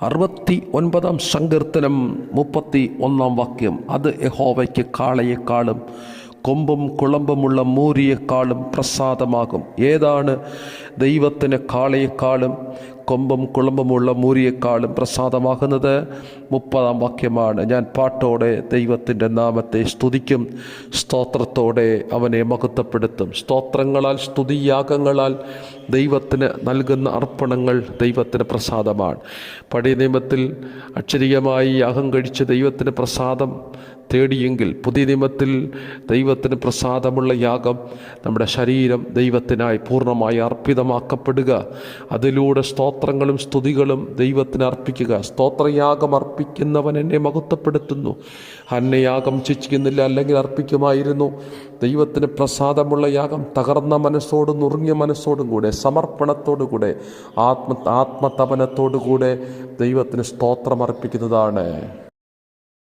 69 സങ്കീർത്തനം 31 വാക്യം. അത് യഹോവയ്ക്ക് കാളയെക്കാളും കൊമ്പും കുളമ്പുമുള്ള മൂരിയെക്കാളും പ്രസാദമാകും. ഏതാണ് ദൈവത്തിന് കാളയെക്കാളും കൊമ്പും കുളമ്പുമുള്ള മൂരിയെക്കാളും പ്രസാദമാകുന്നത്? 30 വാക്യമാണ്. ഞാൻ പാട്ടോടെ ദൈവത്തിൻ്റെ നാമത്തെ സ്തുതിക്കും, സ്തോത്രത്തോടെ അവനെ മഹത്വപ്പെടുത്തും. സ്തോത്രങ്ങളാൽ, സ്തുതിയാഗങ്ങളാൽ ദൈവത്തിന് നൽകുന്ന അർപ്പണങ്ങൾ ദൈവത്തിന് പ്രസാദമാണ്. പഴയ നിയമത്തിൽ അക്ഷരികമായി യാഗം കഴിച്ച് ദൈവത്തിന് പ്രസാദം തേടിയെങ്കിൽ പുതിയ നിയമത്തിൽ ദൈവത്തിന് പ്രസാദമുള്ള യാഗം നമ്മുടെ ശരീരം ദൈവത്തിനായി പൂർണ്ണമായി അർപ്പിതമാക്കപ്പെടുക, അതിലൂടെ സ്തോത്രങ്ങളും സ്തുതികളും ദൈവത്തിന് അർപ്പിക്കുക. സ്തോത്രയാഗം അർപ്പിക്കുന്നവൻ എന്നെ മഹത്വപ്പെടുത്തുന്നു. ഹന്നയാഗം ചെയ്യുന്നില്ല, അല്ലെങ്കിൽ അർപ്പിക്കുമായിരുന്നു. ദൈവത്തിന് പ്രസാദമുള്ള യാഗം തകർന്ന മനസ്സോടും നുറുങ്ങിയ മനസ്സോടും കൂടെ, സമർപ്പണത്തോടു കൂടെ, ആത്മതപനത്തോടു കൂടെ ദൈവത്തിന് സ്തോത്രം അർപ്പിക്കുന്നതാണ്.